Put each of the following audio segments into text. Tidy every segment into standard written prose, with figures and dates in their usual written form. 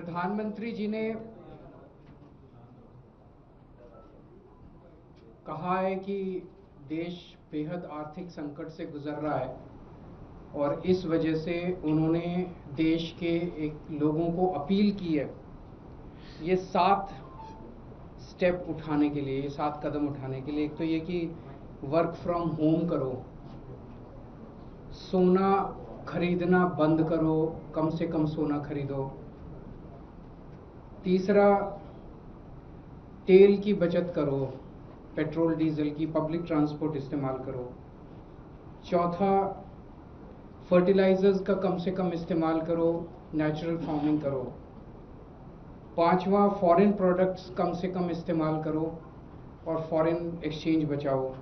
प्रधानमंत्री जी ने कहा है कि देश बेहद आर्थिक संकट से गुजर रहा है और इस वजह से उन्होंने देश के लोगों को अपील की है ये 7 स्टेप उठाने के लिए, ये 7 कदम उठाने के लिए। एक तो ये कि वर्क फ्रॉम होम करो, सोना खरीदना बंद करो, कम से कम सोना खरीदो। तीसरा, तेल की बचत करो, पेट्रोल डीजल की, पब्लिक ट्रांसपोर्ट इस्तेमाल करो। चौथा, फर्टिलाइजर्स का कम से कम इस्तेमाल करो, नेचुरल फार्मिंग करो। पांचवा, फॉरेन प्रोडक्ट्स कम से कम इस्तेमाल करो और फॉरेन एक्सचेंज बचाओ।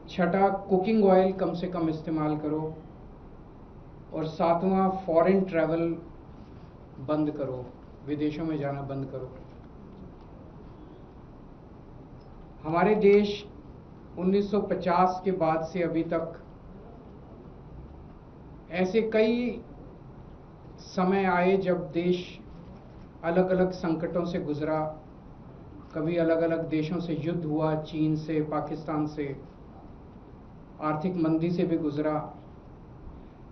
छठा, कुकिंग ऑयल कम से कम इस्तेमाल करो। और सातवां, फॉरेन ट्रैवल बंद करो, विदेशों में जाना बंद करो। हमारे देश 1950 के बाद से अभी तक ऐसे कई समय आए जब देश अलग अलग संकटों से गुजरा। कभी अलग अलग देशों से युद्ध हुआ, चीन से, पाकिस्तान से, आर्थिक मंदी से भी गुजरा।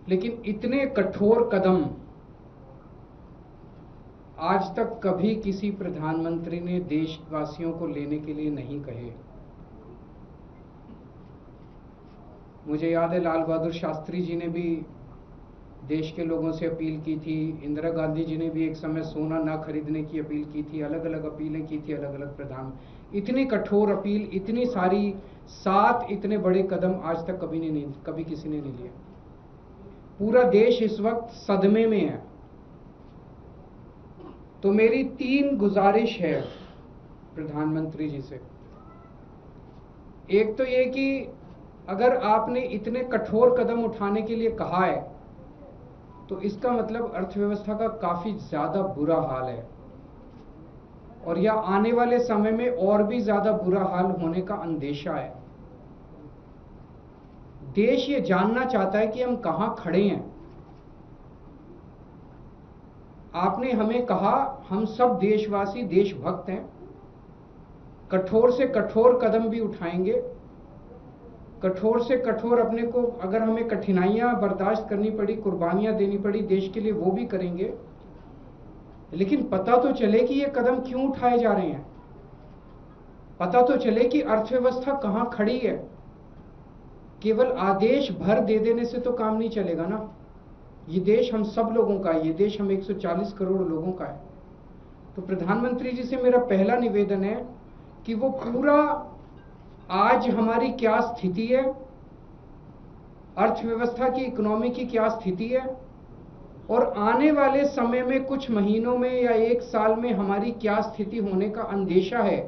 लेकिन इतने कठोर कदम आज तक कभी किसी प्रधानमंत्री ने देशवासियों को लेने के लिए नहीं कहे। मुझे याद है लाल बहादुर शास्त्री जी ने भी देश के लोगों से अपील की थी, इंदिरा गांधी जी ने भी एक समय सोना ना खरीदने की अपील की थी, अलग अलग अपीलें की थी अलग अलग प्रधान। इतनी कठोर अपील, इतनी सारी 7 इतने बड़े कदम आज तक कभी किसी ने नहीं लिए। पूरा देश इस वक्त सदमे में है। तो मेरी 3 गुजारिश है प्रधानमंत्री जी से। एक तो ये कि अगर आपने इतने कठोर कदम उठाने के लिए कहा है तो इसका मतलब अर्थव्यवस्था का काफी ज्यादा बुरा हाल है और या आने वाले समय में और भी ज्यादा बुरा हाल होने का अंदेशा है। देश ये जानना चाहता है कि हम कहां खड़े हैं। आपने हमें कहा हम सब देशवासी देशभक्त हैं, कठोर से कठोर कदम भी उठाएंगे, कठोर से कठोर अपने को, अगर हमें कठिनाइयां बर्दाश्त करनी पड़ी, कुर्बानियां देनी पड़ी देश के लिए, वो भी करेंगे। लेकिन पता तो चले कि ये कदम क्यों उठाए जा रहे हैं, पता तो चले कि अर्थव्यवस्था कहां खड़ी है। केवल आदेश भर दे देने से तो काम नहीं चलेगा ना। ये देश हम सब लोगों का है, ये देश हम 140 करोड़ लोगों का है। तो प्रधानमंत्री जी से मेरा पहला निवेदन है कि वो पूरा आज हमारी क्या स्थिति है, अर्थव्यवस्था की, इकोनॉमी की क्या स्थिति है और आने वाले समय में कुछ महीनों में या 1 साल में हमारी क्या स्थिति होने का अंदेशा है,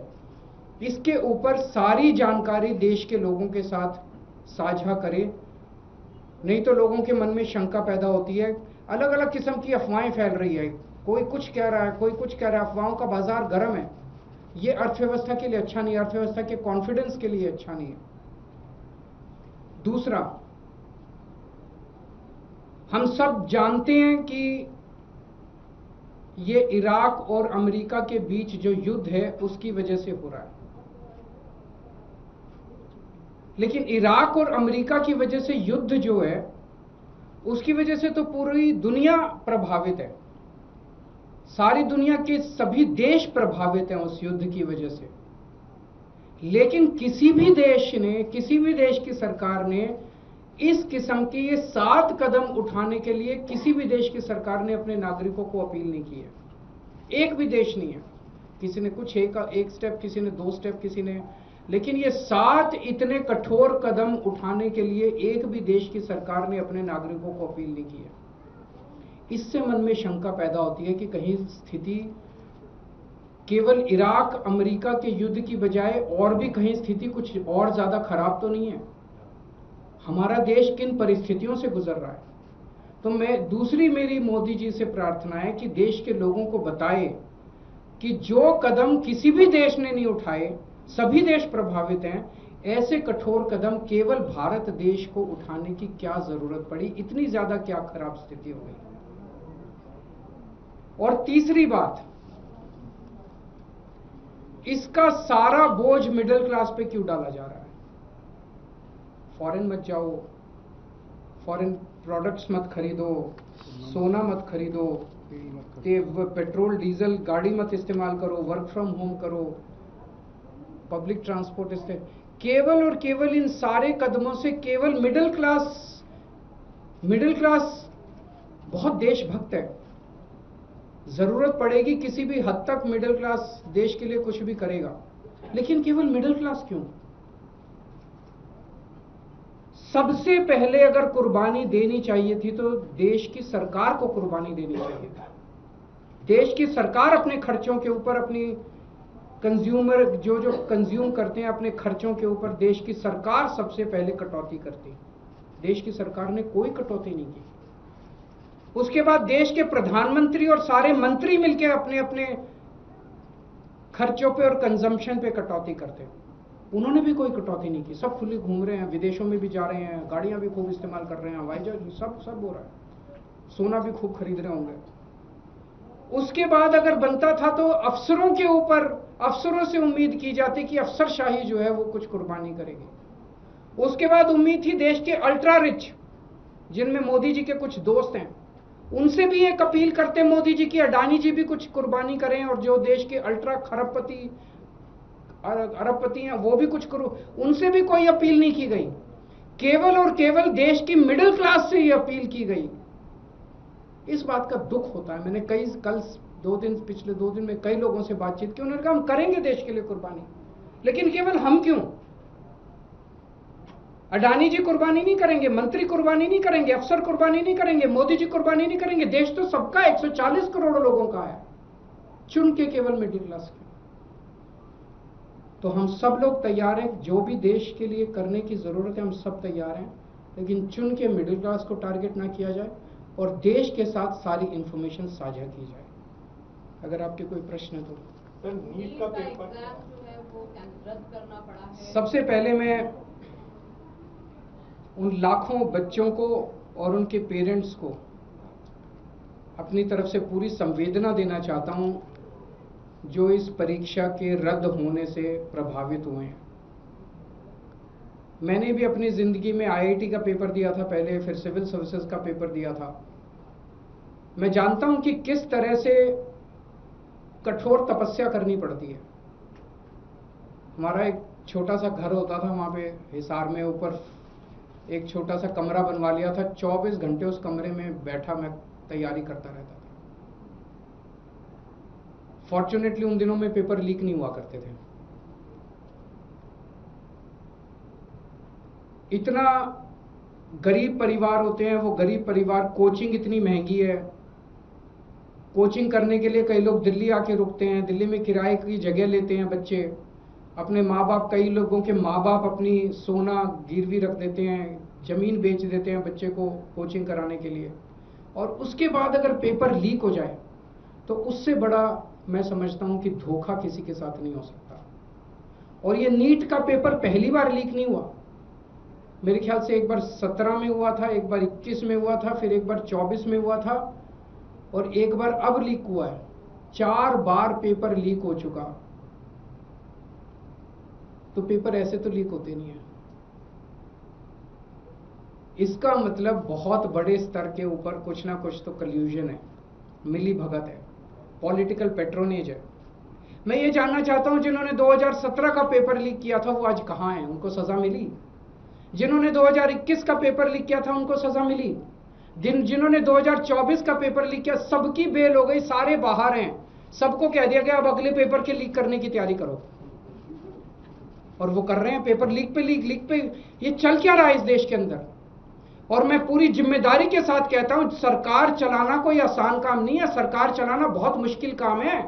इसके ऊपर सारी जानकारी देश के लोगों के साथ साझा करें। नहीं तो लोगों के मन में शंका पैदा होती है, अलग अलग किस्म की अफवाहें फैल रही है, कोई कुछ कह रहा है, कोई कुछ कह रहा है, अफवाहों का बाजार गर्म है। ये अर्थव्यवस्था के लिए अच्छा नहीं है, अर्थव्यवस्था के कॉन्फिडेंस के लिए अच्छा नहीं है। दूसरा, हम सब जानते हैं कि ये इराक और अमेरिका के बीच जो युद्ध है उसकी वजह से हो रहा है। लेकिन इराक और अमेरिका की वजह से युद्ध जो है उसकी वजह से तो पूरी दुनिया प्रभावित है, सारी दुनिया के सभी देश प्रभावित हैं उस युद्ध की वजह से। लेकिन किसी भी देश ने, किसी भी देश की सरकार ने इस किस्म के ये 7 कदम उठाने के लिए किसी भी देश की सरकार ने अपने नागरिकों को अपील नहीं की है। एक भी देश नहीं है। किसी ने कुछ एक स्टेप, किसी ने 2 स्टेप, किसी ने, लेकिन ये 7 इतने कठोर कदम उठाने के लिए एक भी देश की सरकार ने अपने नागरिकों को अपील नहीं की है। इससे मन में शंका पैदा होती है कि कहीं स्थिति केवल इराक अमेरिका के युद्ध की बजाय और भी कहीं स्थिति कुछ और ज्यादा खराब तो नहीं है। हमारा देश किन परिस्थितियों से गुजर रहा है। तो दूसरी मेरी मोदी जी से प्रार्थना है कि देश के लोगों को बताए कि जो कदम किसी भी देश ने नहीं उठाए, सभी देश प्रभावित हैं, ऐसे कठोर कदम केवल भारत देश को उठाने की क्या जरूरत पड़ी, इतनी ज्यादा क्या खराब स्थिति हो गई। और तीसरी बात, इसका सारा बोझ मिडिल क्लास पे क्यों डाला जा रहा है? फॉरेन मत जाओ, फॉरेन प्रोडक्ट्स मत खरीदो, सोना मत खरीदो, पेट्रोल डीजल गाड़ी मत इस्तेमाल करो, वर्क फ्रॉम होम करो, पब्लिक ट्रांसपोर्ट इस्तेमाल, केवल और केवल इन सारे कदमों से केवल मिडिल क्लास बहुत देशभक्त है। जरूरत पड़ेगी किसी भी हद तक मिडिल क्लास देश के लिए कुछ भी करेगा, लेकिन केवल मिडिल क्लास क्यों? सबसे पहले अगर कुर्बानी देनी चाहिए थी तो देश की सरकार को कुर्बानी देनी चाहिए थी। देश की सरकार अपने खर्चों के ऊपर, अपनी कंज्यूमर जो कंज्यूम करते हैं अपने खर्चों के ऊपर, देश की सरकार सबसे पहले कटौती करती। देश की सरकार ने कोई कटौती नहीं की। उसके बाद देश के प्रधानमंत्री और सारे मंत्री मिलकर अपने अपने खर्चों पे और कंजम्पशन पे कटौती करते। उन्होंने भी कोई कटौती नहीं की। सब खुले घूम रहे हैं, विदेशों में भी जा रहे हैं, गाड़ियां भी खूब इस्तेमाल कर रहे हैं, हवाई जहाज सब हो रहा है, सोना भी खूब खरीद रहे होंगे। उसके बाद अगर बनता था तो अफसरों के ऊपर, अफसरों से उम्मीद की जाती कि अफसरशाही जो है वो कुछ कुर्बानी करेगी। उसके बाद उम्मीद थी देश के अल्ट्रा रिच, जिनमें मोदी जी के कुछ दोस्त हैं, उनसे भी एक अपील करते मोदी जी की अडानी जी भी कुछ कुर्बानी करें, और जो देश के अल्ट्रा खरबपति अरबपति हैं वो भी कुछ करो। उनसे भी कोई अपील नहीं की गई। केवल और केवल देश की मिडिल क्लास से ही अपील की गई। इस बात का दुख होता है। मैंने पिछले 2 दिन में कई लोगों से बातचीत की, उन्होंने कहा हम करेंगे देश के लिए कुर्बानी, लेकिन केवल हम क्यों? अडानी जी कुर्बानी नहीं करेंगे, मंत्री कुर्बानी नहीं करेंगे, अफसर कुर्बानी नहीं करेंगे, मोदी जी कुर्बानी नहीं करेंगे। देश तो सबका 140 करोड़ लोगों का है, चुन के केवल मिडिल क्लास के। तो हम सब लोग तैयार हैं, जो भी देश के लिए करने की जरूरत है हम सब तैयार हैं, लेकिन चुन के मिडिल क्लास को टारगेट ना किया जाए और देश के साथ सारी इंफॉर्मेशन साझा की जाए। अगर आपके कोई प्रश्न है तो। सर, नीट का पेपर जो है वो रद्द करना पड़ा है। सबसे पहले मैं उन लाखों बच्चों को और उनके पेरेंट्स को अपनी तरफ से पूरी संवेदना देना चाहता हूं जो इस परीक्षा के रद्द होने से प्रभावित हुए हैं। मैंने भी अपनी जिंदगी में आईआईटी का पेपर दिया था पहले, फिर सिविल सर्विसेज का पेपर दिया था। मैं जानता हूं कि किस तरह से कठोर तपस्या करनी पड़ती है। हमारा एक छोटा सा घर होता था वहां पे हिसार में, ऊपर एक छोटा सा कमरा बनवा लिया था। 24 घंटे उस कमरे में बैठा मैं तैयारी करता रहता था। फॉर्चुनेटली उन दिनों में पेपर लीक नहीं हुआ करते थे। इतना गरीब परिवार होते हैं, वो गरीब परिवार, कोचिंग इतनी महंगी है। कोचिंग करने के लिए कई लोग दिल्ली आके रुकते हैं, दिल्ली में किराए की जगह लेते हैं बच्चे। अपने माँ बाप, कई लोगों के माँ बाप अपनी सोना गिरवी रख देते हैं, जमीन बेच देते हैं बच्चे को कोचिंग कराने के लिए। और उसके बाद अगर पेपर लीक हो जाए तो उससे बड़ा मैं समझता हूं कि धोखा किसी के साथ नहीं हो सकता। और ये नीट का पेपर पहली बार लीक नहीं हुआ। मेरे ख्याल से एक बार 17 में हुआ था, एक बार 21 में हुआ था, फिर एक बार 24 में हुआ था, और एक बार अब लीक हुआ है। 4 बार पेपर लीक हो चुका। तो पेपर ऐसे तो लीक होते नहीं है। इसका मतलब बहुत बड़े स्तर के ऊपर कुछ ना कुछ तो कल्यूजन है, मिली भगत है, पॉलिटिकल पेट्रोनेज है। मैं ये जानना चाहता हूं जिन्होंने 2017 का पेपर लीक किया था वो आज कहां हैं? उनको सजा मिली? जिन्होंने 2021 का पेपर लीक किया था उनको सजा मिली? जिन्होंने 2024 का पेपर लीक किया सबकी बेल हो गई, सारे बाहर हैं। सबको कह दिया गया अब अगले पेपर के लीक करने की तैयारी करो, और वो कर रहे हैं। पेपर लीक पे लीक पे ये चल क्या रहा है इस देश के अंदर? और मैं पूरी जिम्मेदारी के साथ कहता हूं, सरकार चलाना कोई आसान काम नहीं है। सरकार चलाना बहुत मुश्किल काम है।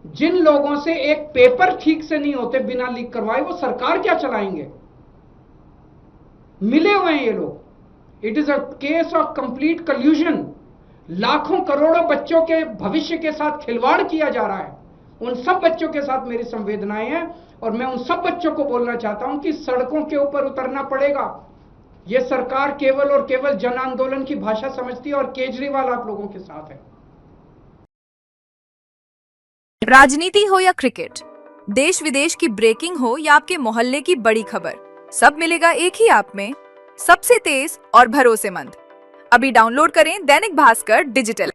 जिन लोगों से एक पेपर ठीक से नहीं होते बिना लीक करवाए, वो सरकार क्या चलाएंगे? मिले हुए हैं ये लोग। It is a case of complete कल्यूजन। लाखों करोड़ों बच्चों के भविष्य के साथ खिलवाड़ किया जा रहा है। उन सब बच्चों के साथ मेरी संवेदनाएं हैं, और मैं उन सब बच्चों को बोलना चाहता हूं कि सड़कों के ऊपर उतरना पड़ेगा। यह सरकार केवल और केवल जन आंदोलन की भाषा समझती है, और केजरीवाल आप लोगों के साथ है। राजनीति हो या क्रिकेट, देश विदेश की ब्रेकिंग हो या आपके मोहल्ले की बड़ी खबर, सब मिलेगा एक ही ऐप में, सबसे तेज और भरोसेमंद। अभी डाउनलोड करें दैनिक भास्कर डिजिटल।